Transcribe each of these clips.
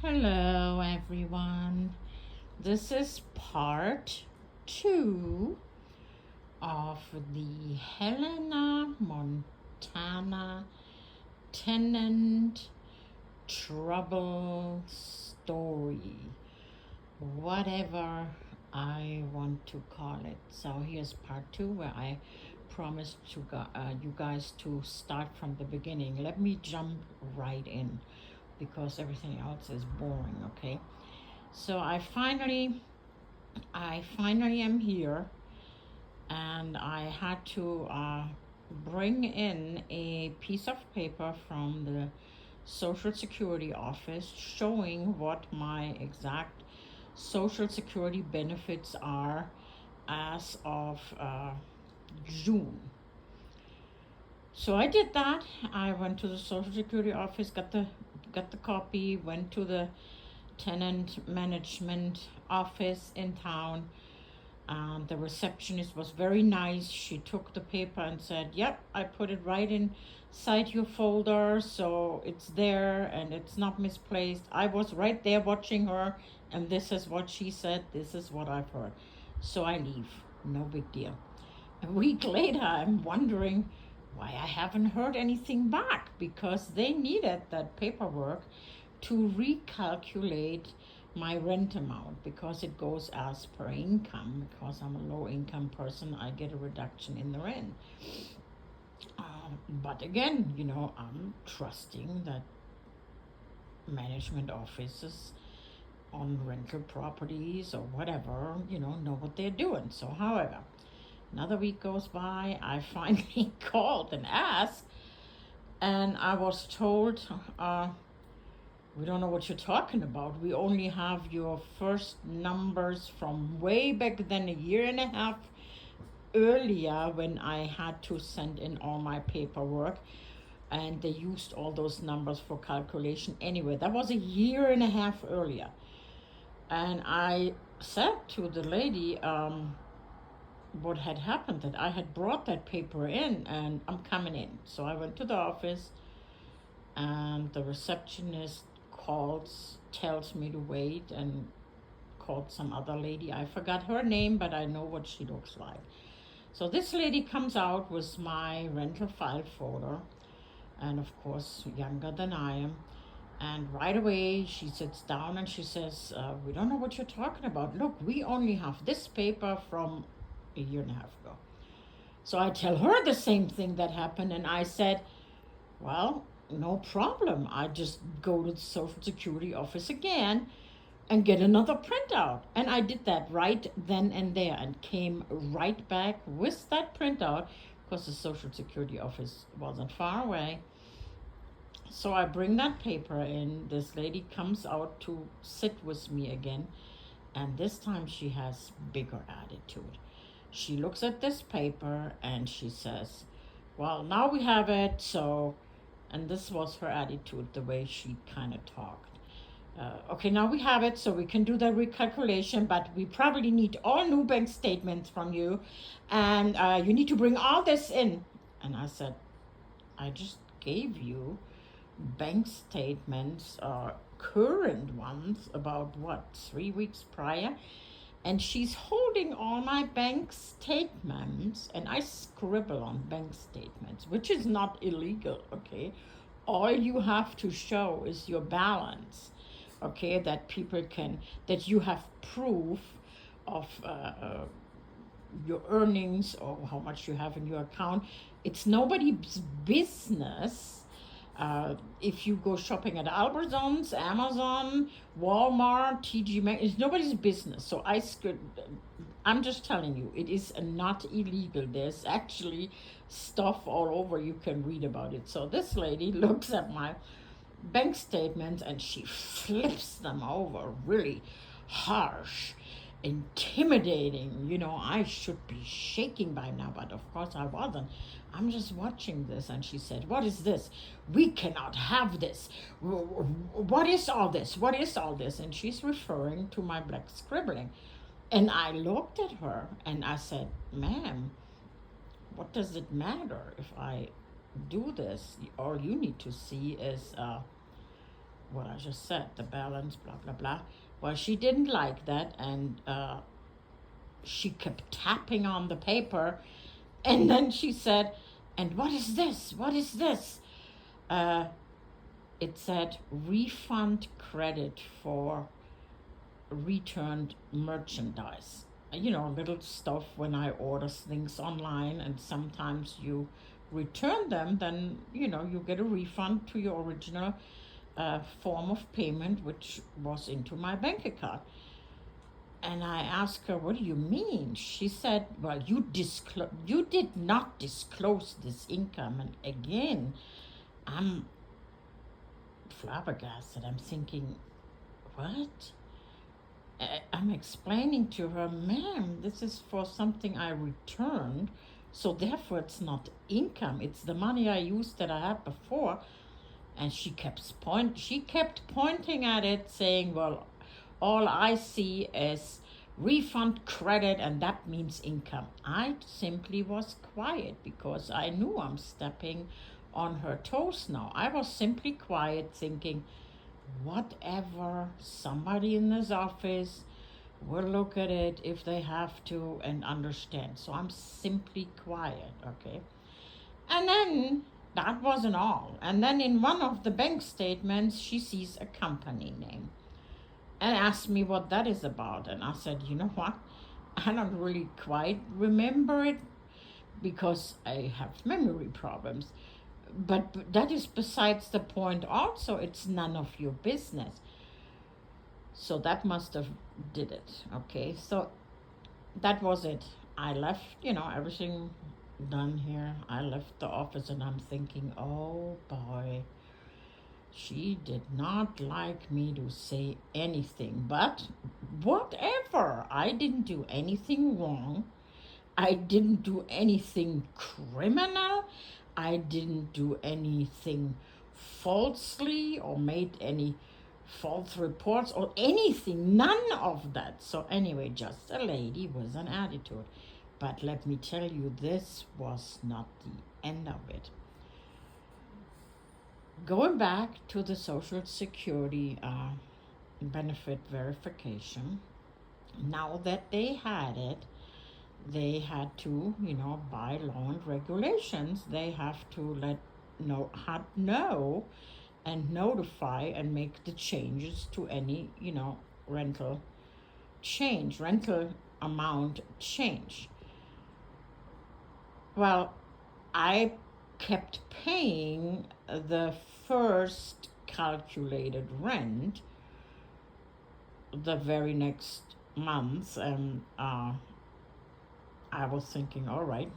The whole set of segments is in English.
Hello, everyone. This is part two of the Helena, Montana tenant trouble story, whatever I want to call it. So here's part two where I promised you guys to start from the beginning. Let me jump right in because everything else is boring, okay? So I finally am here, and I had to bring in a piece of paper from the Social Security office showing what my exact Social Security benefits are as of June. So I did that. I went to the Social Security office, got the copy, went to the Tenant Management Office in town. The receptionist was very nice. She took the paper and said, "Yep, I put it right inside your folder, so it's there and it's not misplaced." I was right there watching her, and this is what she said. This is what I've heard. So I leave. No big deal. A week later, I'm wondering why I haven't heard anything back because they needed that paperwork to recalculate my rent amount because it goes as per income. Because I'm a low income person, I get a reduction in the rent. But again, I'm trusting that management offices on rental properties or whatever, know what they're doing. So, however, another week goes by. I finally called and asked, and I was told, we don't know what you're talking about. We only have your first numbers from way back then, a year and a half earlier, when I had to send in all my paperwork. And they used all those numbers for calculation anyway. That was a year and a half earlier. And I said to the lady, what had happened, that I had brought that paper in and I'm coming in. So I went to the office, and the receptionist tells me to wait, and called some other lady. I forgot her name, but I know what she looks like. So this lady comes out with my rental file folder, and of course, younger than I am. And right away, she sits down and she says, "We don't know what you're talking about. Look, we only have this paper from a year and a half ago." So I tell her the same thing that happened, and I said, "Well, no problem. I just go to the Social Security office again and get another printout." And I did that right then and there and came right back with that printout because the Social Security office wasn't far away. So I bring that paper in. This lady comes out to sit with me again, and this time she has bigger attitude. She looks at this paper and she says, "Well, now we have it, so," and this was her attitude, the way she kind of talked. "Okay, now we have it, so we can do the recalculation, but we probably need all new bank statements from you, and you need to bring all this in." And I said, "I just gave you bank statements, current ones, about what, 3 weeks prior?" And she's holding all my bank statements, and I scribble on bank statements, which is not illegal, okay? All you have to show is your balance, okay? That you have proof of your earnings or how much you have in your account. It's nobody's business. If you go shopping at Albertsons, Amazon, Walmart, TG Maxx, it's nobody's business. So I'm just telling you, it is not illegal. There's actually stuff all over. You can read about it. So this lady looks at my bank statements and she flips them over really harsh, intimidating. I should be shaking by now, but of course I wasn't. I'm just watching this, and she said, "What is this? We cannot have this. What is all this? What is all this?" And she's referring to my black scribbling. And I looked at her and I said, "Ma'am, what does it matter if I do this? All you need to see is what I just said, the balance, blah, blah, blah. Well, she didn't like that, and she kept tapping on the paper, and then she said, "And what is this? What is this?" Uh, it said refund credit for returned merchandise. Little stuff when I order things online and sometimes you return them, then, you get a refund to your original form of payment, which was into my bank account. And I asked her, "What do you mean?" She said, "Well, you did not disclose this income." And again, I'm flabbergasted. I'm thinking, what? I'm explaining to her, "Ma'am, this is for something I returned, so therefore it's not income. It's the money I used that I had before." And she kept pointing at it, saying, "Well, all I see is refund credit, and that means income." I simply was quiet because I knew I'm stepping on her toes now. I was simply quiet, thinking, whatever, somebody in this office will look at it if they have to and understand. So I'm simply quiet, okay? And then that wasn't all. And then in one of the bank statements, she sees a company name and asked me what that is about. And I said, "You know what? I don't really quite remember it because I have memory problems. But that is besides the point also. It's none of your business." So that must have did it. Okay, so that was it. I left, everything done here. I left the office and I'm thinking, oh boy, she did not like me to say anything. But whatever, I didn't do anything wrong. I didn't do anything criminal. I didn't do anything falsely or made any false reports or anything. None of that. So, anyway, just a lady with an attitude. But let me tell you, this was not the end of it. Going back to the Social Security benefit verification, now that they had it, they had to, by law and regulations, they have to know and notify and make the changes to any, rental amount change. Well, I kept paying the first calculated rent the very next month, and I was thinking, all right,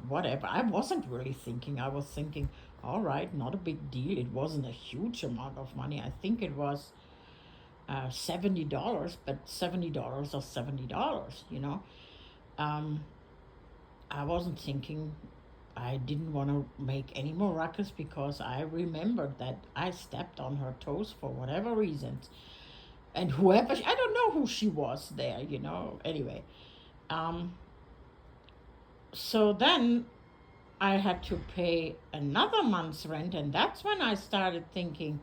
whatever. I wasn't really thinking. I was thinking, all right, not a big deal. It wasn't a huge amount of money. I think it was $70, but $70 or $70. I wasn't thinking. I didn't want to make any more ruckus because I remembered that I stepped on her toes for whatever reasons. And I don't know who she was there, Anyway, so then I had to pay another month's rent, and that's when I started thinking,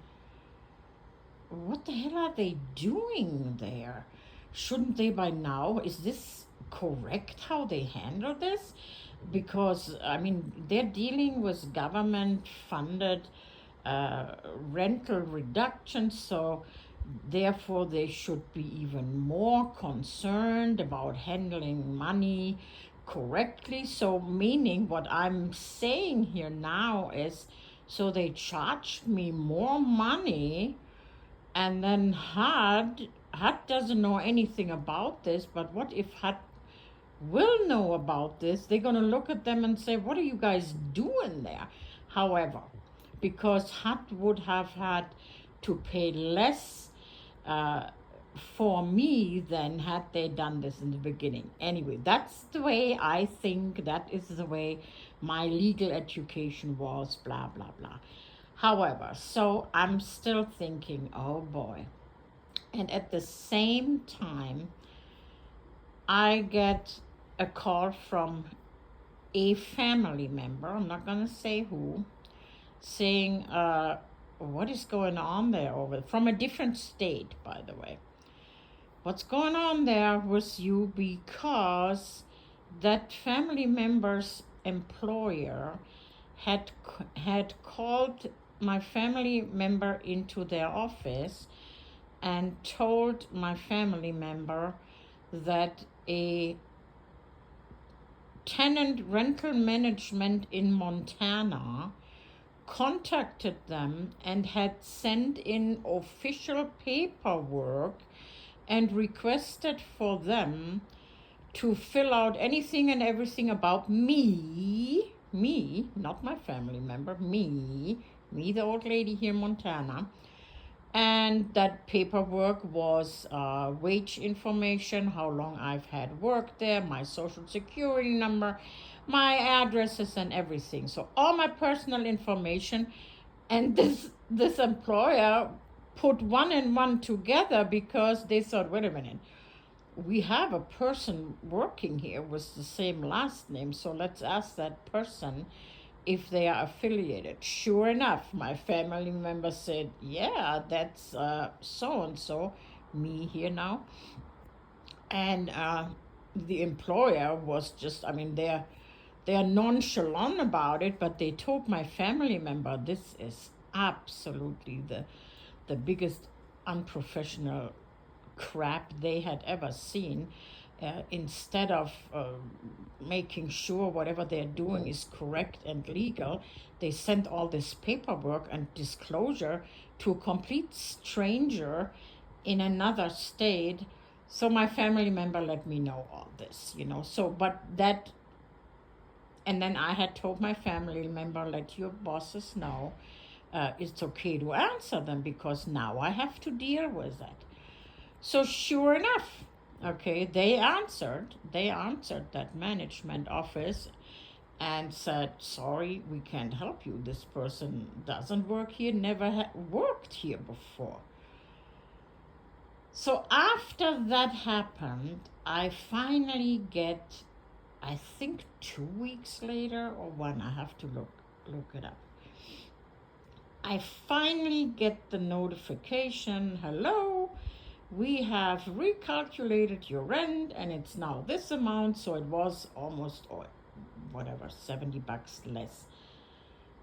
what the hell are they doing there? Shouldn't they by now? Is this correct how they handle this? Because, they're dealing with government funded rental reductions, so therefore they should be even more concerned about handling money correctly. So, meaning what I'm saying here now is, so they charged me more money, and then HUD doesn't know anything about this. But what if HUD will know about this? They're going to look at them and say, "What are you guys doing there?" However, because HUD would have had to pay less for me than had they done this in the beginning. Anyway, that's the way I think. That is the way my legal education was, blah, blah, blah. However, so I'm still thinking, oh boy. And at the same time, I get a call from a family member, I'm not going to say who, saying, what is going on there from a different state, by the way. What's going on there with you, because that family member's employer had called my family member into their office and told my family member that a tenant rental management in Montana contacted them and had sent in official paperwork and requested for them to fill out anything and everything about me, not my family member, me, the old lady here in Montana. And that paperwork was wage information, how long I've had worked there, my social security number, my addresses and everything. So all my personal information. And this employer put one and one together because they thought, wait a minute, we have a person working here with the same last name, so let's ask that person if they are affiliated. Sure enough, my family member said, yeah, that's so and so, me here now. And the employer was just, I mean, they're nonchalant about it, but they told my family member this is absolutely the biggest unprofessional crap they had ever seen. Instead of making sure whatever they're doing is correct and legal, they sent all this paperwork and disclosure to a complete stranger in another state. So my family member let me know all this, So, but that, and then I had told my family member, let your bosses know it's okay to answer them because now I have to deal with that. So sure enough, okay, they answered that management office and said, sorry, we can't help you. This person doesn't work here, never worked here before. So after that happened, I finally get, I think 2 weeks later or one, I have to look it up. I finally get the notification, hello, we have recalculated your rent and it's now this amount. So it was almost, or whatever, $70 less.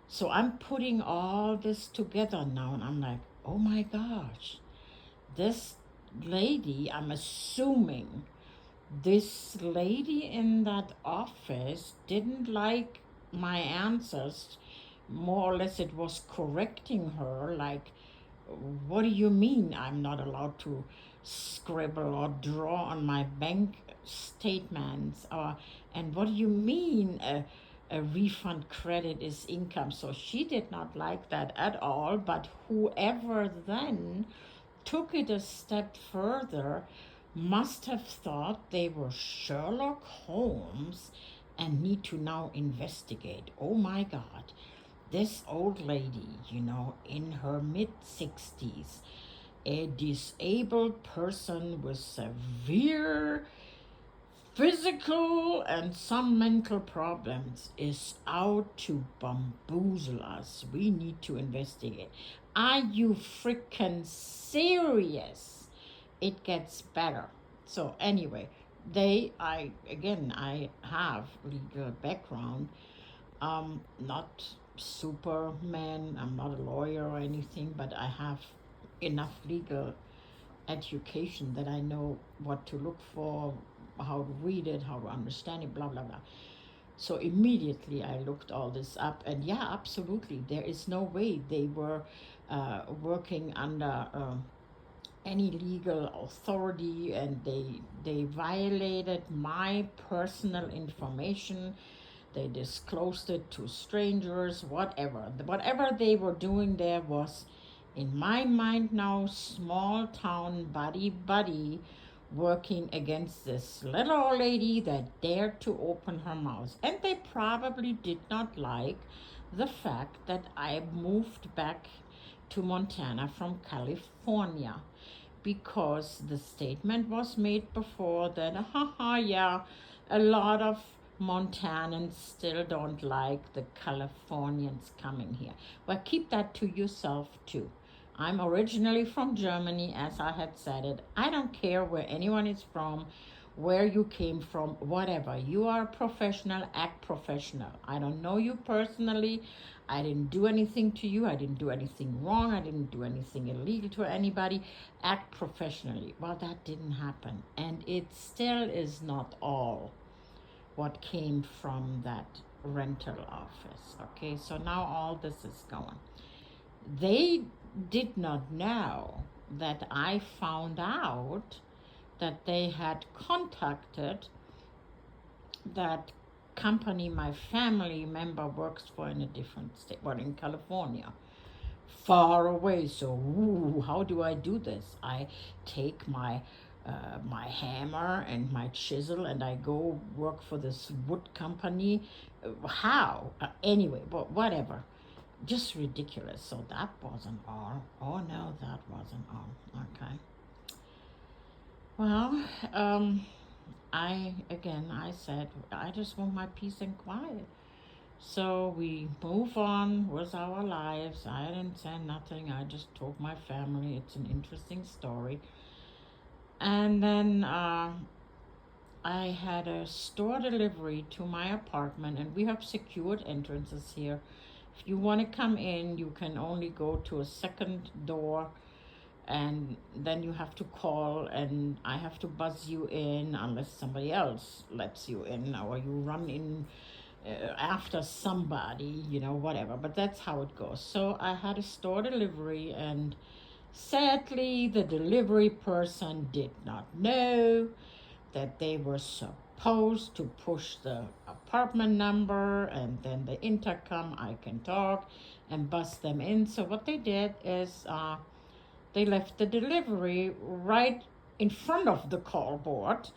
So I'm putting all this together now and I'm like, oh my gosh, this lady, I'm assuming this lady in that office didn't like my answers. More or less it was correcting her, like, what do you mean I'm not allowed to scribble or draw on my bank statements? And what do you mean a refund credit is income? So she did not like that at all, but whoever then took it a step further must have thought they were Sherlock Holmes and need to now investigate. Oh my God. This old lady, in her mid-60s, a disabled person with severe physical and some mental problems, is out to bamboozle us. We need to investigate. Are you freaking serious? It gets better. So anyway, I have legal background. Not Superman, I'm not a lawyer or anything, but I have enough legal education that I know what to look for, how to read it, how to understand it, blah, blah, blah. So immediately I looked all this up, and yeah, absolutely, there is no way they were working under any legal authority, and they violated my personal information. They disclosed it to strangers, whatever. Whatever they were doing there was, in my mind now, small town buddy working against this little old lady that dared to open her mouth. And they probably did not like the fact that I moved back to Montana from California, because the statement was made before that, yeah, a lot of Montanans still don't like the Californians coming here. Well, keep that to yourself too. I'm originally from Germany, as I had said it. I don't care where anyone is from, where you came from, whatever. You are a professional, act professional. I don't know you personally. I didn't do anything to you. I didn't do anything wrong. I didn't do anything illegal to anybody. Act professionally. Well, that didn't happen. And it still is not all what came from that rental office. Okay, so now all this is going. They did not know that I found out that they had contacted that company my family member works for in a different state, well, in California, far away. So, how do I do this? I take my hammer and my chisel and I go work for this wood company. How? Anyway, but whatever. Just ridiculous. So that wasn't all. Oh no, that wasn't all. Okay. Well, I said I just want my peace and quiet. So we move on with our lives. I didn't say nothing. I just told my family it's an interesting story. And then I had a store delivery to my apartment, and we have secured entrances here. If you want to come in, you can only go to a second door, and then you have to call, and I have to buzz you in unless somebody else lets you in, or you run in after somebody, whatever. But that's how it goes. So I had a store delivery, and sadly, the delivery person did not know that they were supposed to push the apartment number and then the intercom, I can talk, and bust them in. So what they did is they left the delivery right in front of the call board,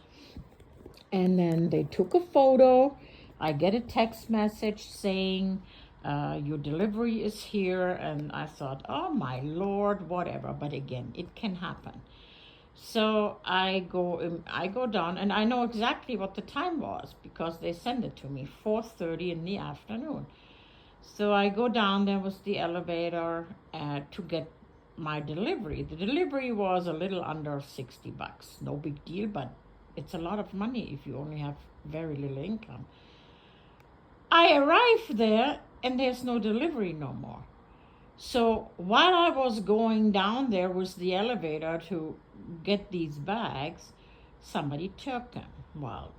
and then they took a photo. I get a text message saying, your delivery is here, and I thought, oh my Lord, whatever. But again, it can happen. So I go down, and I know exactly what the time was because they sent it to me, 4:30 in the afternoon. So I go down there with the elevator to get my delivery. The delivery was a little under $60. No big deal, but it's a lot of money if you only have very little income. I arrived there, and there's no delivery no more. So while I was going down there with the elevator to get these bags, somebody took them. Well,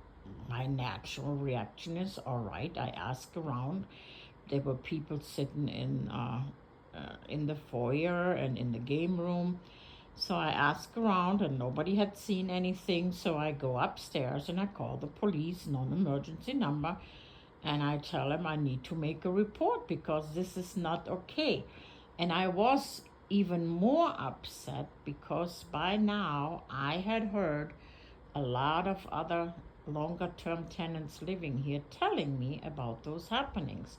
my natural reaction is, all right, I asked around. There were people sitting in the foyer and in the game room. So I asked around, and nobody had seen anything. So I go upstairs and I call the police, non-emergency number, and I tell them I need to make a report because this is not okay. And I was even more upset because by now I had heard a lot of other longer-term tenants living here telling me about those happenings,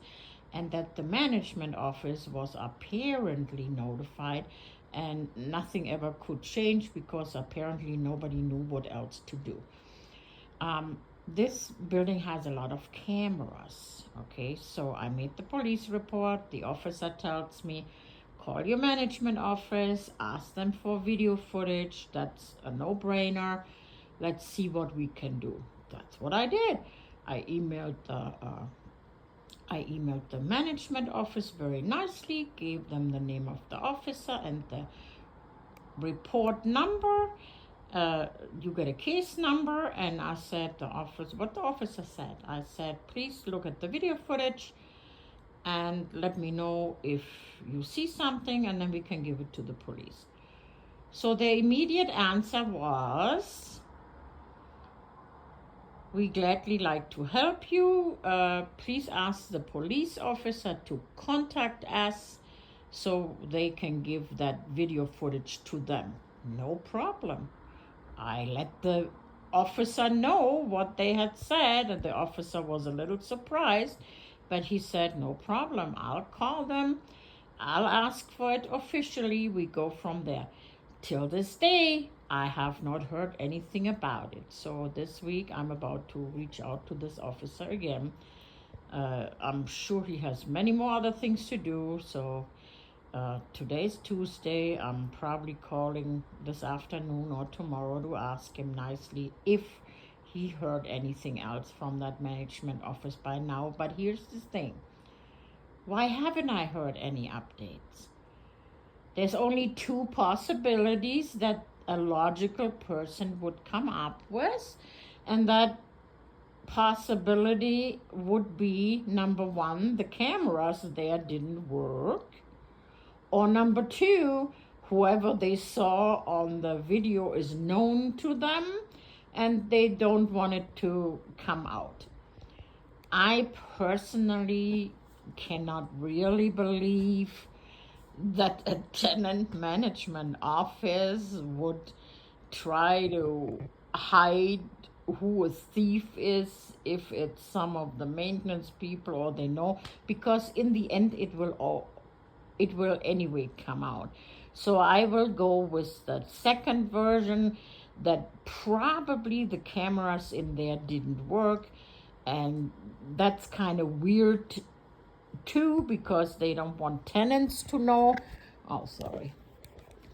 and that the management office was apparently notified, and nothing ever could change because apparently nobody knew what else to do. This building has a lot of cameras, okay? So I made the police report. The officer tells me, call your management office, ask them for video footage. That's a no-brainer. Let's see what we can do. That's what I did. I emailed the management office very nicely, gave them the name of the officer and the report number. You get a case number, and I said what the officer said. I said, please look at the video footage and let me know if you see something, and then we can give it to the police. So the immediate answer was, we gladly like to help you. Please ask the police officer to contact us so they can give that video footage to them. No problem. I let the officer know what they had said, and the officer was a little surprised, but he said, no problem, I'll call them, I'll ask for it officially, we go from there. till this day, I have not heard anything about it. So this week, I'm about to reach out to this officer again. I'm sure he has many more other things to do. So today's Tuesday. I'm probably calling this afternoon or tomorrow to ask him nicely if he heard anything else from that management office by now. But here's the thing, why haven't I heard any updates? There's only two possibilities that a logical person would come up with, and that possibility would be number one, the cameras there didn't work, or number two, whoever they saw on the video is known to them and they don't want it to come out. I personally cannot really believe that a tenant management office would try to hide who a thief is, if it's some of the maintenance people or they know, because in the end it will anyway come out. So I will go with the second version, that probably the cameras in there didn't work, and that's kind of weird too, because they don't want tenants to know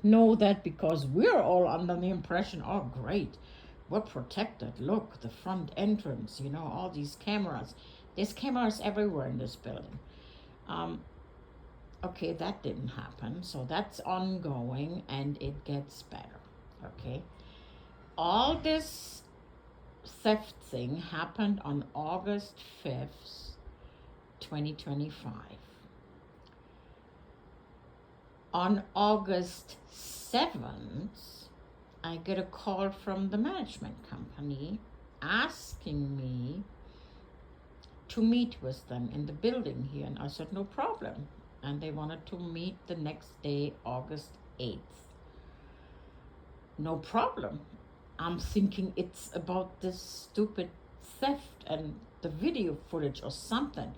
that, because we're all under the impression, oh great, we're protected, look, the front entrance, all these cameras. There's cameras everywhere in this building. Okay, that didn't happen, so that's ongoing, and it gets better. Okay, all this theft thing happened on August 5th, 2025. On August 7th, I get a call from the management company asking me to meet with them in the building here, and I said no problem. And they wanted to meet the next day, August 8th. No problem. I'm thinking it's about this stupid theft and the video footage or something.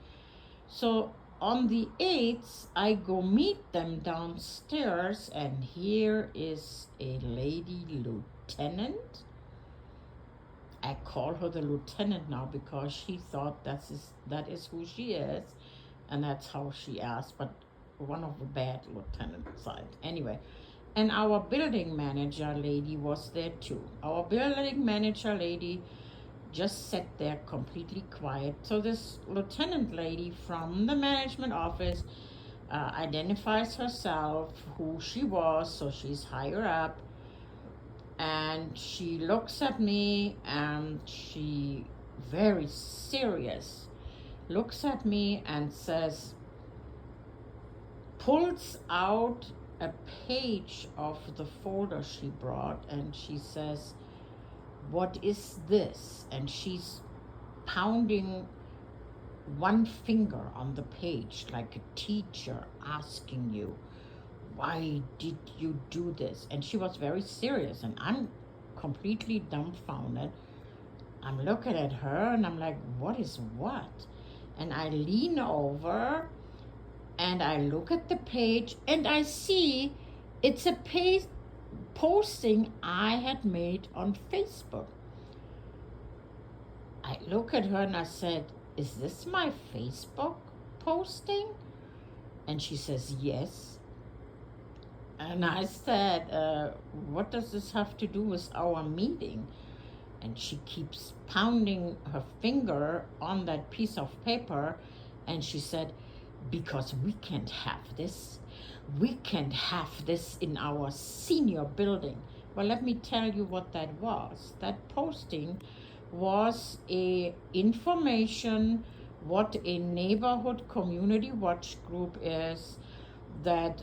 So on the 8th, I go meet them downstairs, and here is a lady lieutenant. I call her the lieutenant now because she thought that is who she is, and that's how she asked, but one of the bad lieutenant side. Anyway, and our building manager lady was there too. Our building manager lady just sat there completely quiet. So this lieutenant lady from the management office identifies herself, who she was, so she's higher up, and she looks at me, and she, very serious, looks at me and says, pulls out a page of the folder she brought, and she says, what is this? And she's pounding one finger on the page like a teacher asking you, why did you do this? And she was very serious, and I'm completely dumbfounded. I'm looking at her and I'm like, what is what? And I lean over and I look at the page, and I see it's a posting I had made on Facebook. I look at her and I said, is this my Facebook posting? And she says, yes. And I said, what does this have to do with our meeting? And she keeps pounding her finger on that piece of paper, and she said, because we can't have this. We can't have this in our senior building. Well, let me tell you what that was. That posting was a information what a neighborhood community watch group is, that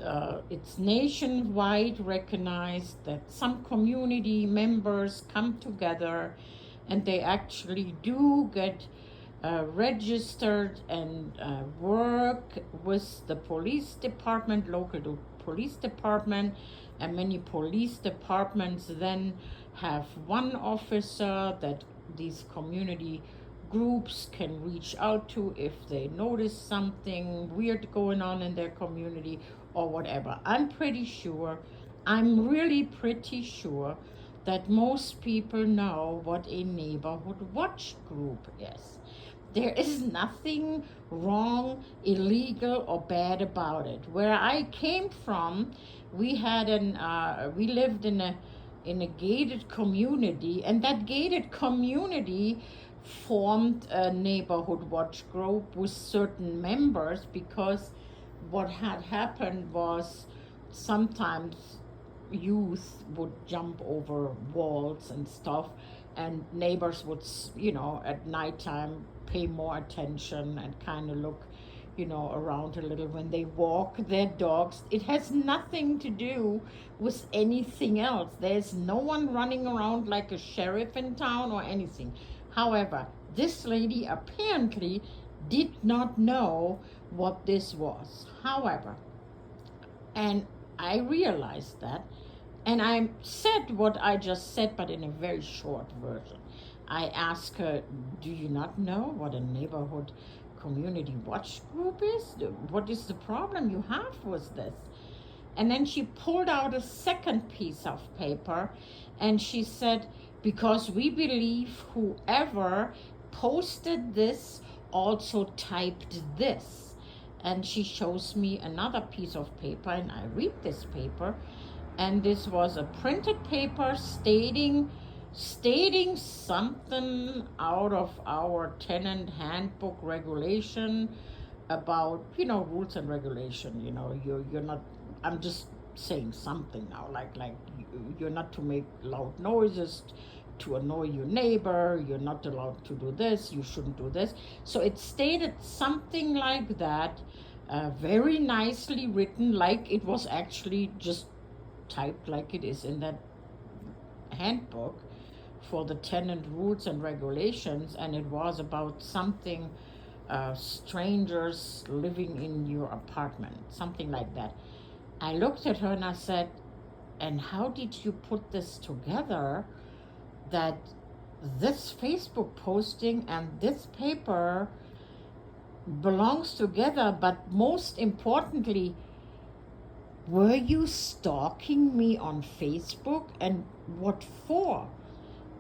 it's nationwide recognized, that some community members come together and they actually do get registered and work with the police department, local police department, and many police departments then have one officer that these community groups can reach out to if they notice something weird going on in their community or whatever. I'm pretty sure I'm really pretty sure that most people know what a neighborhood watch group is. There is nothing wrong, illegal, or bad about it. Where I came from, we lived in a gated community, and that gated community formed a neighborhood watch group with certain members, because what had happened was sometimes youth would jump over walls and stuff, and neighbors would, at nighttime pay more attention and kind of look, around a little when they walk their dogs. It has nothing to do with anything else. There's no one running around like a sheriff in town or anything. However, this lady apparently did not know what this was. However, and I realized that, and I said what I just said, but in a very short version. I asked her, do you not know what a neighborhood community watch group is? What is the problem you have with this? And then she pulled out a second piece of paper and she said, because we believe whoever posted this also typed this. And she shows me another piece of paper, and I read this paper, and this was a printed paper stating something out of our tenant handbook regulation about, rules and regulation. You're not, I'm just saying something now, like you're not to make loud noises to annoy your neighbor, you're not allowed to do this, you shouldn't do this. So it stated something like that, very nicely written, like it was actually just typed like it is in that handbook for the tenant rules and regulations, and it was about something, strangers living in your apartment, something like that. I looked at her and I said, and how did you put this together, that this Facebook posting and this paper belongs together? But most importantly, were you stalking me on Facebook, and what for?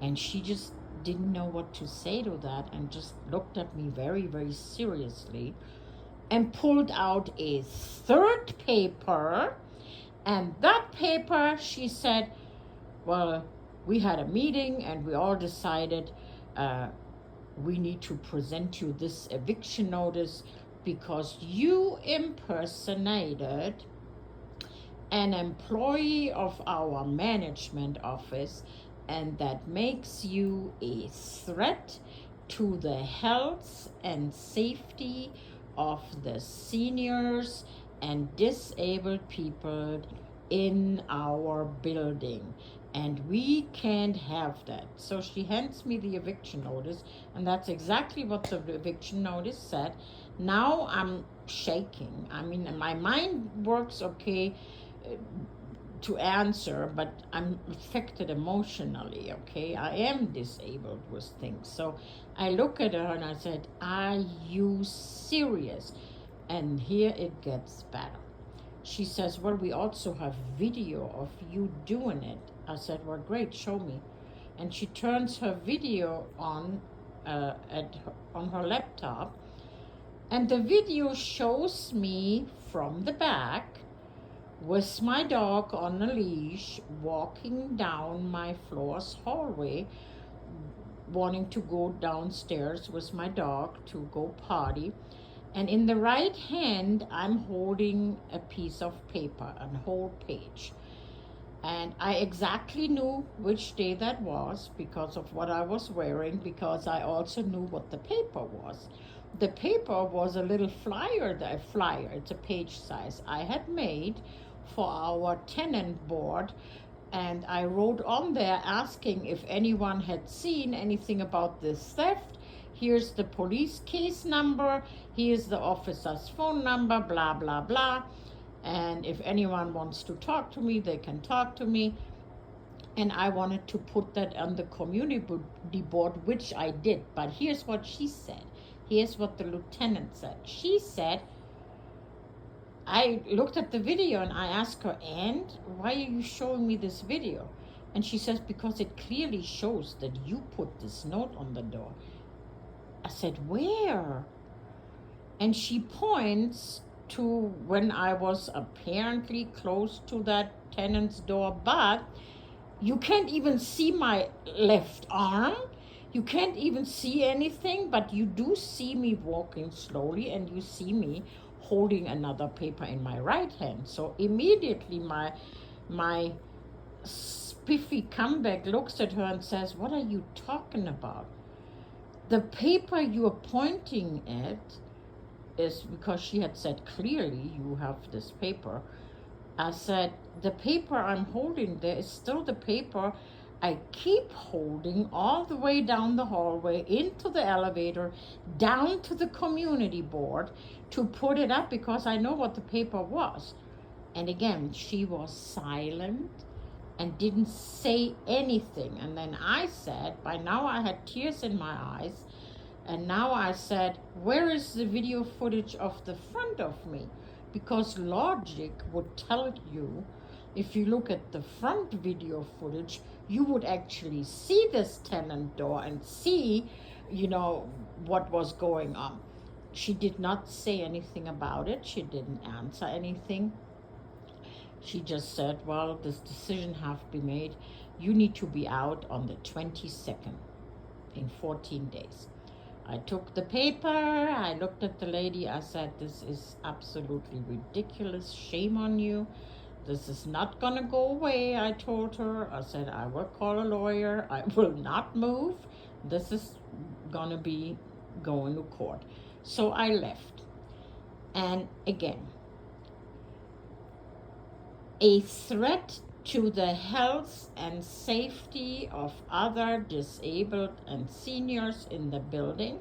And she just didn't know what to say to that, and just looked at me very, very seriously and pulled out a third paper. And that paper, she said, well, we had a meeting and we all decided we need to present you this eviction notice because you impersonated an employee of our management office, and that makes you a threat to the health and safety of the seniors and disabled people in our building, and we can't have that. So she hands me the eviction notice, and that's exactly what the eviction notice said. Now I'm shaking. I mean, my mind works okay to answer, but I'm affected emotionally, okay? I am disabled with things. So I look at her and I said, are you serious? And here it gets better. She says, well, we also have video of you doing it. I said, well, great, show me. And she turns her video on on her laptop, and the video shows me from the back with my dog on a leash walking down my floor's hallway, wanting to go downstairs with my dog to go potty. And in the right hand, I'm holding a piece of paper, a whole page. And I exactly knew which day that was because of what I was wearing, because I also knew what the paper was. The paper was a little flyer, it's a page size, I had made for our tenant board. And I wrote on there asking if anyone had seen anything about this theft. Here's the police case number, here's the officer's phone number, blah, blah, blah. And if anyone wants to talk to me, they can talk to me. And I wanted to put that on the community board, which I did. But here's what she said. Here's what the lieutenant said. She said, I looked at the video and I asked her, and why are you showing me this video? And she says, because it clearly shows that you put this note on the door. I said, where? And she points to when I was apparently close to that tenant's door, but you can't even see my left arm. You can't even see anything, but you do see me walking slowly, and you see me holding another paper in my right hand. So immediately my spiffy comeback looks at her and says, what are you talking about? The paper you're pointing at is, because she had said clearly, you have this paper. I said, the paper I'm holding there is still the paper I keep holding all the way down the hallway, into the elevator, down to the community board to put it up, because I know what the paper was. And again, she was silent and didn't say anything. And then I said, by now I had tears in my eyes, and now I said, where is the video footage of the front of me? Because logic would tell you, if you look at the front video footage, you would actually see this tenant door and see, what was going on. She did not say anything about it. She didn't answer anything. She just said, well, this decision have to be made. You need to be out on the 22nd, in 14 days. I took the paper, I looked at the lady, I said, this is absolutely ridiculous, shame on you. This is not gonna go away, I told her. I said, I will call a lawyer, I will not move. This is gonna be going to court. So I left. And again, a threat to the health and safety of other disabled and seniors in the building,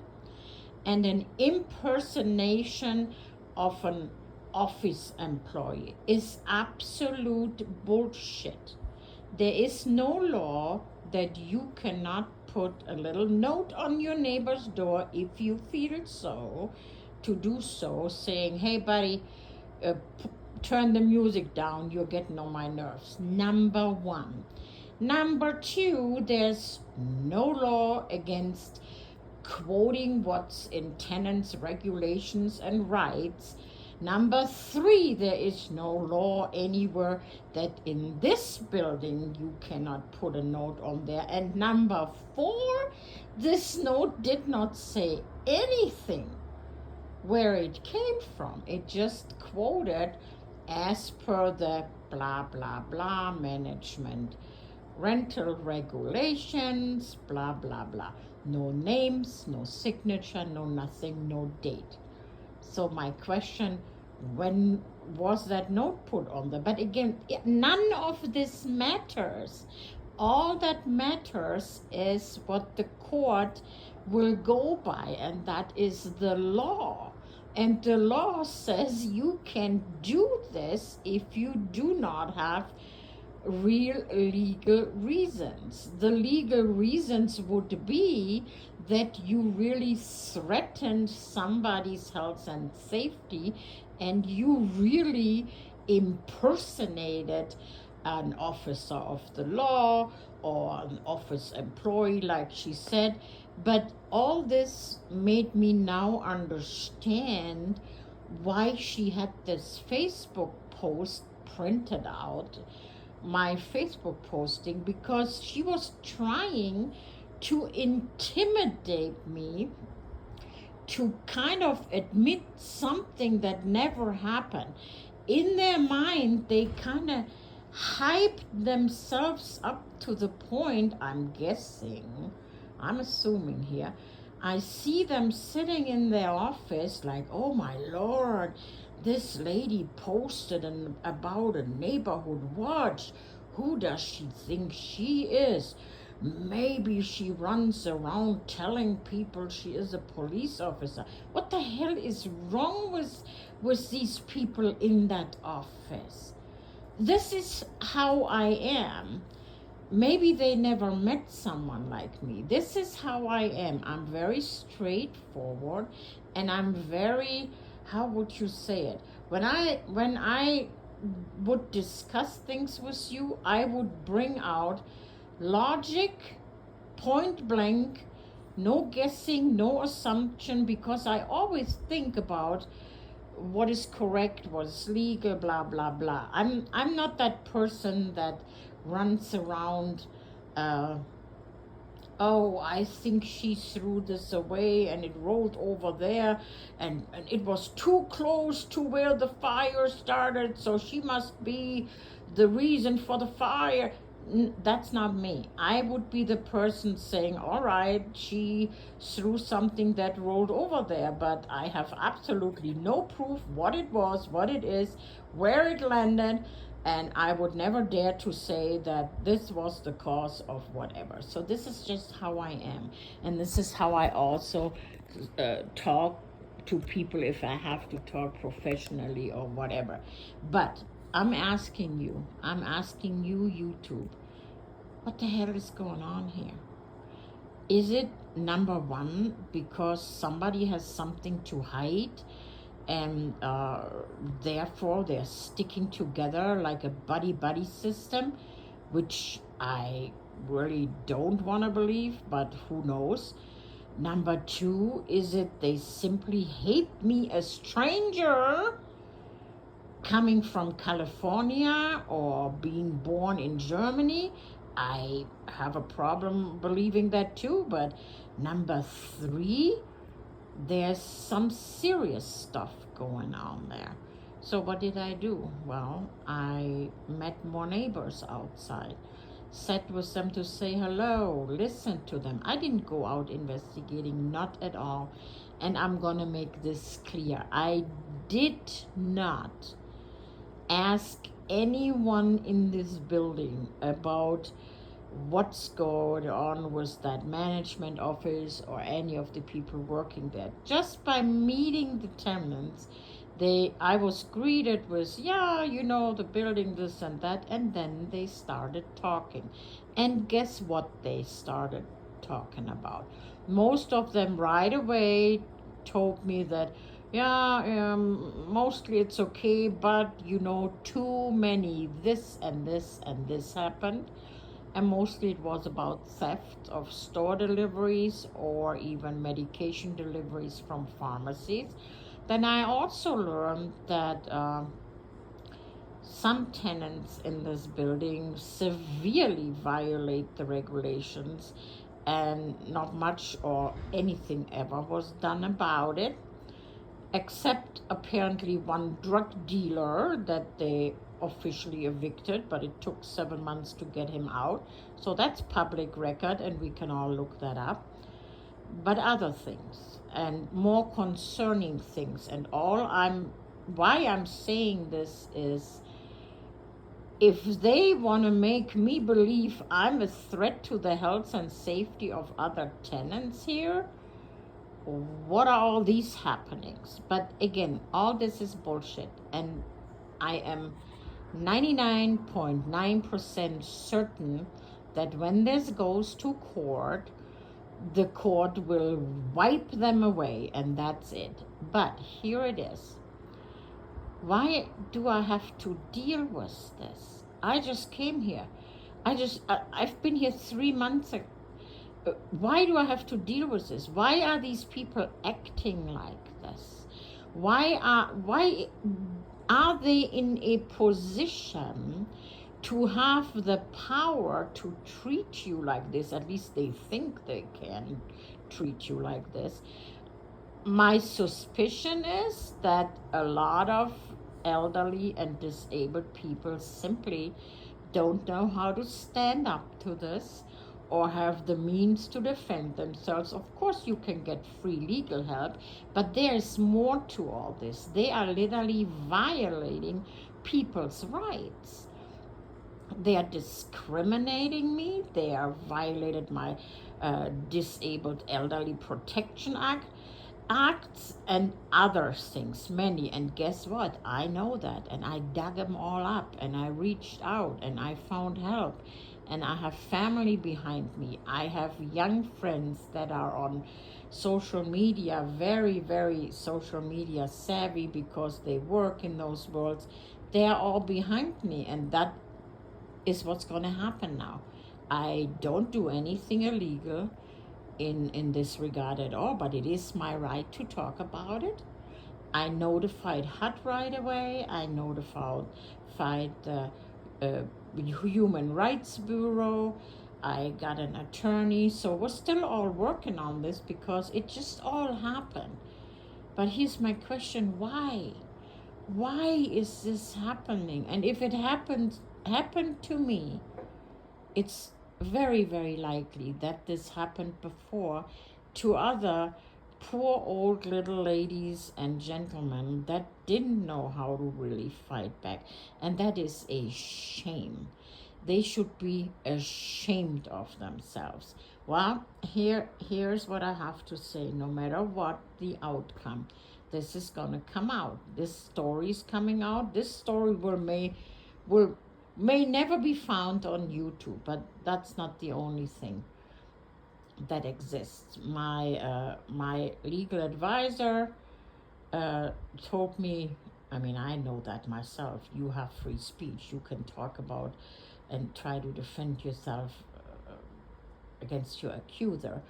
and an impersonation of an office employee is absolute bullshit. There is no law that you cannot put a little note on your neighbor's door if you feel so to do so, saying, hey buddy, turn the music down, you're getting on my nerves. Number one. Number two, there's no law against quoting what's in tenants' regulations and rights. Number three, there is no law anywhere that in this building you cannot put a note on there. And number four, this note did not say anything where it came from. It just quoted, as per the blah, blah, blah management, rental regulations, blah, blah, blah. No names, no signature, no nothing, no date. So my question, when was that note put on there? But again, none of this matters. All that matters is what the court will go by, and that is the law. And the law says you can do this if you do not have real legal reasons. The legal reasons would be that you really threatened somebody's health and safety, and you really impersonated an officer of the law or an office employee, like she said. But all this made me now understand why she had this Facebook post printed out, my Facebook posting, because she was trying to intimidate me to kind of admit something that never happened. In their mind, they kind of hyped themselves up to the point, I'm guessing, I'm assuming here, I see them sitting in their office like, oh my Lord, this lady posted about a neighborhood watch. Who does she think she is? Maybe she runs around telling people she is a police officer. What the hell is wrong with these people in that office? This is how I am. Maybe they never met someone like me. This is how I am. I'm very straightforward, and I'm very, how would you say it? when I would discuss things with you, I would bring out logic, point blank, no guessing, no assumption, because I always think about what is correct, what is legal, blah blah blah. I'm not that person that runs around, uh, oh, I think she threw this away and it rolled over there, and it was too close to where the fire started, so she must be the reason for the fire. That's not me. I would be the person saying, all right, she threw something that rolled over there, but I have absolutely no proof what it was, what it is, where it landed, and I would never dare to say that this was the cause of whatever. So this is just how I am, and this is how I also talk to people if I have to talk professionally or whatever. But I'm asking you, YouTube, what the hell is going on here? Is it, number one, because somebody has something to hide, and therefore they're sticking together like a buddy system, which I really don't want to believe, but who knows? Number two, is it they simply hate me, a stranger coming from California or being born in Germany? I have a problem believing that too. But number three, there's some serious stuff going on there. So what did I do? Well, I met more neighbors outside, sat with them to say hello, listened to them. I didn't go out investigating, not at all. And I'm gonna make this clear. I did not ask anyone in this building about what's going on with that management office or any of the people working there. Just by meeting the tenants, I was greeted with, yeah, the building, this and that, and then they started talking. And guess what they started talking about? Most of them right away told me that, yeah, mostly it's okay, but too many this and this and this happened. And mostly it was about theft of store deliveries or even medication deliveries from pharmacies. Then I also learned that some tenants in this building severely violate the regulations, and not much or anything ever was done about it, except apparently one drug dealer that they officially evicted, but it took 7 months to get him out. So that's public record, and we can all look that up. But other things and more concerning things, and why I'm saying this is, if they want to make me believe I'm a threat to the health and safety of other tenants here, what are all these happenings? But again, all this is bullshit, and I am 99.9% certain that when this goes to court, the court will wipe them away, and that's it. But here it is. Why do I have to deal with this? I just came here. I've been here 3 months ago. Why do I have to deal with this? Why are these people acting like this? Why are they in a position to have the power to treat you like this? At least they think they can treat you like this. My suspicion is that a lot of elderly and disabled people simply don't know how to stand up to this or have the means to defend themselves. Of course, you can get free legal help, but there's more to all this. They are literally violating people's rights. They are discriminating me. They are violated my Disabled Elderly Protection Acts and other things, many. And guess what? I know that, and I dug them all up, and I reached out, and I found help. and I have family behind me. I have young friends that are on social media, very, very social media savvy because they work in those worlds. They are all behind me, and that is what's going to happen now. I don't do anything illegal in this regard at all, but it is my right to talk about it. I notified HUD right away. I notified the Human Rights Bureau. I got an attorney. So we're still all working on this because it just all happened. But here's my question: why? Why is this happening? And if it happened to me, it's very, very likely that this happened before to other poor old little ladies and gentlemen that didn't know how to really fight back. And that is a shame. They should be ashamed of themselves. Well, here's what I have to say. No matter what the outcome, this is gonna come out. This story's coming out. This story will may never be found on YouTube, but that's not the only thing that exists. My legal advisor told me, I mean, I know that myself. You have free speech. You can talk about and try to defend yourself against your accuser.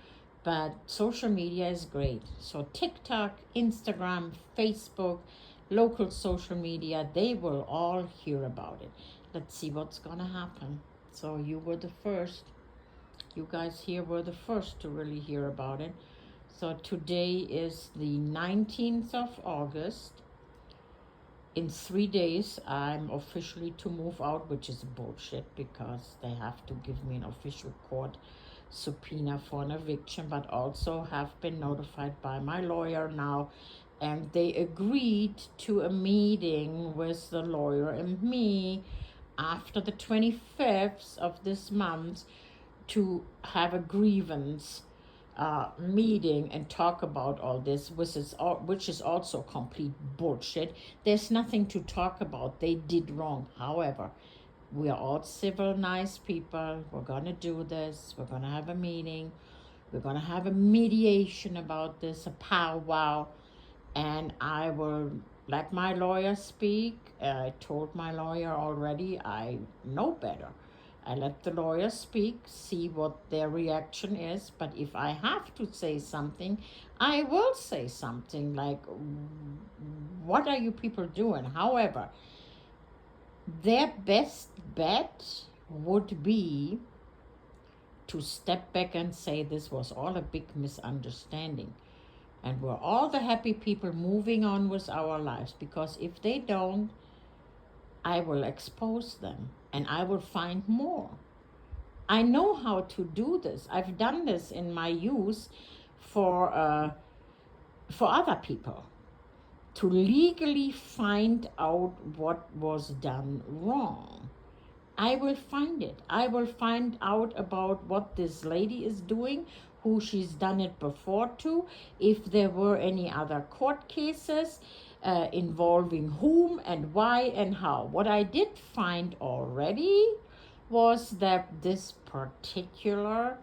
But social media is great. So TikTok, Instagram, Facebook, local social media, they will all hear about it. Let's see what's gonna happen. So you were the first. You guys here were the first to really hear about it. So today is the 19th of August. In 3 days, I'm officially to move out, which is bullshit because they have to give me an official court subpoena for an eviction, but also have been notified by my lawyer now, and they agreed to a meeting with the lawyer and me after the 25th of this month to have a grievance meeting and talk about all this, which is also complete bullshit. There's nothing to talk about. They did wrong. However, we are all civil, nice people. We're going to do this. We're going to have a meeting. We're going to have a mediation about this, a powwow. And I will let my lawyer speak. I told my lawyer already I know better. I let the lawyer speak, see what their reaction is. But if I have to say something, I will say something like, what are you people doing? However, their best bet would be to step back and say this was all a big misunderstanding. And we're all the happy people moving on with our lives. Because if they don't, I will expose them and I will find more. I know how to do this. I've done this in my youth for other people, to legally find out what was done wrong. I will find it. I will find out about what this lady is doing, who she's done it before to, if there were any other court cases involving whom and why and how. What I did find already was that this particular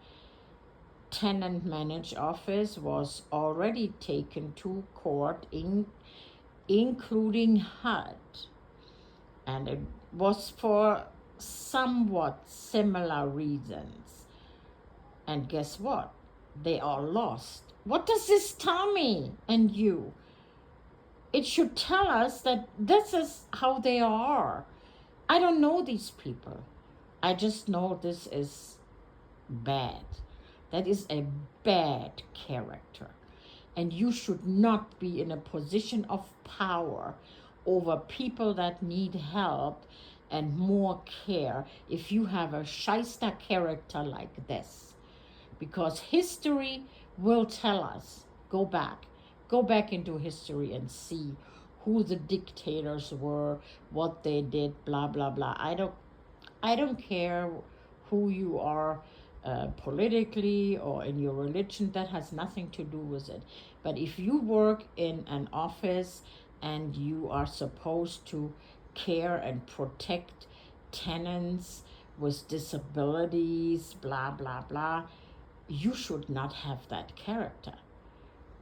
tenant management office was already taken to court, including HUD. And it was for somewhat similar reasons. And guess what? They all lost. What does this tell me and you? It should tell us that this is how they are. I don't know these people. I just know this is bad. That is a bad character. And you should not be in a position of power over people that need help and more care if you have a shyster character like this. Because history will tell us, go back into history and see who the dictators were, what they did, blah, blah, blah. I don't care who you are politically or in your religion. That has nothing to do with it. But if you work in an office and you are supposed to care and protect tenants with disabilities, blah, blah, blah. You should not have that character.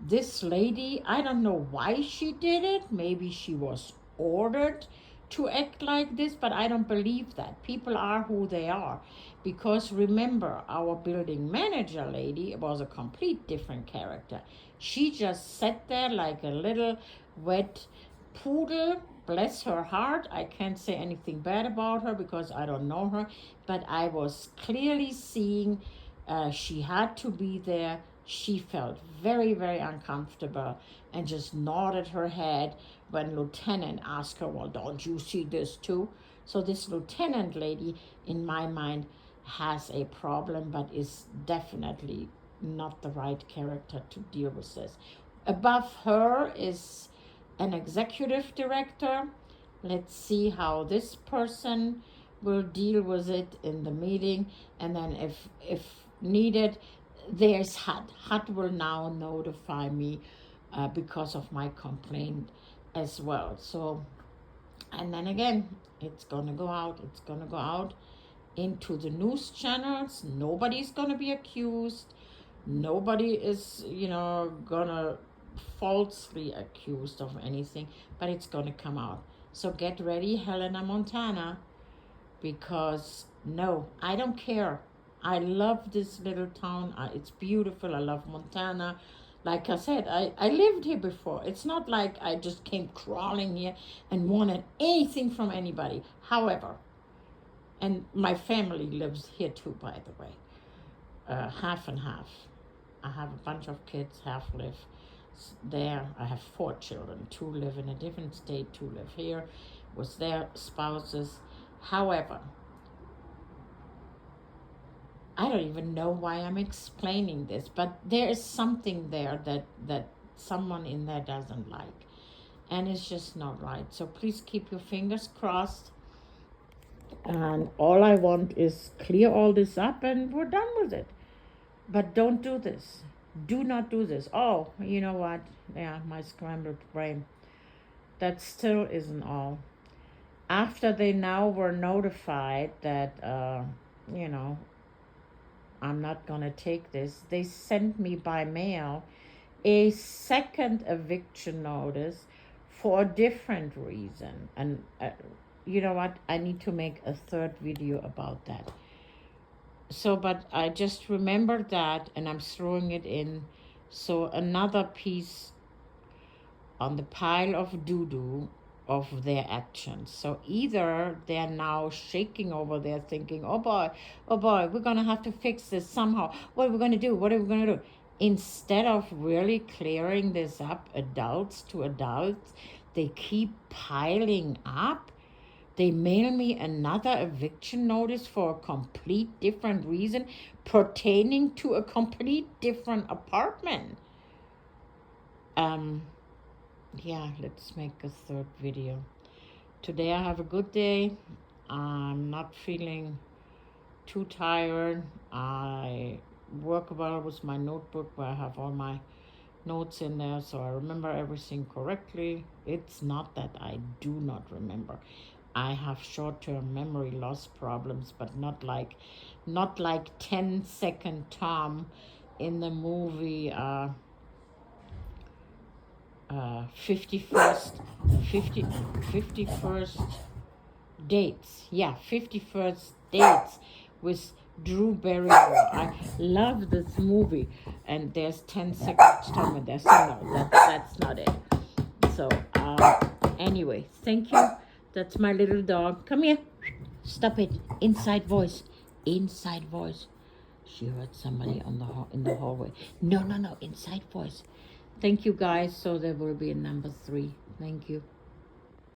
This lady, I don't know why she did it. Maybe she was ordered to act like this, but I don't believe that. People are who they are. Because remember, our building manager lady was a complete different character. She just sat there like a little wet poodle. Bless her heart. I can't say anything bad about her because I don't know her, but I was clearly seeing she had to be there. She felt very, very uncomfortable and just nodded her head when Lieutenant asked her, well, don't you see this too? So this lieutenant lady, in my mind, has a problem, but is definitely not the right character to deal with this. Above her is an executive director. Let's see how this person will deal with it in the meeting, and then if needed, there's HUD. HUD will now notify me because of my complaint as well. So, and then again, it's gonna go out. It's gonna go out into the news channels. Nobody's gonna be accused. Nobody is, gonna falsely accused of anything, but it's gonna come out. So get ready, Helena, Montana, because no, I don't care. I love this little town. It's beautiful. I love Montana. Like I said, I lived here before. It's not like I just came crawling here and wanted anything from anybody. However, and my family lives here too, by the way, half and half. I have a bunch of kids, half live there. I have 4 children. 2 live in a different state, 2 live here with their spouses. However, I don't even know why I'm explaining this, but there is something there that someone in there doesn't like, and it's just not right. So please keep your fingers crossed, and all I want is clear all this up and we're done with it. But don't do this. Do not do this. Oh, you know what? Yeah, my scrambled brain. That still isn't all. After they now were notified that, I'm not going to take this, they sent me by mail a second eviction notice for a different reason. And you know what? I need to make a 3rd video about that. So, but I just remembered that and I'm throwing it in. So another piece on the pile of doo-doo of their actions. So either they're now shaking over there thinking, oh boy, we're going to have to fix this somehow. What are we going to do? What are we going to do? Instead of really clearing this up, adults to adults, they keep piling up. They mail me another eviction notice for a complete different reason pertaining to a complete different apartment. Yeah, let's make a 3rd video. Today I have a good day. I'm not feeling too tired. I work well with my notebook where I have all my notes in there, so I remember everything correctly. It's not that I do not remember. I have short-term memory loss problems, but not like 10-second Tom in the movie 51st dates. Yeah, 51st dates with Drew Barrymore. I love this movie, and there's 10-second Tom in there. So no, that's not it. So anyway, thank you. That's my little dog. Come here. Stop it. Inside voice. Inside voice. She heard somebody in the hallway. No. Inside voice. Thank you, guys. So there will be a number 3. Thank you.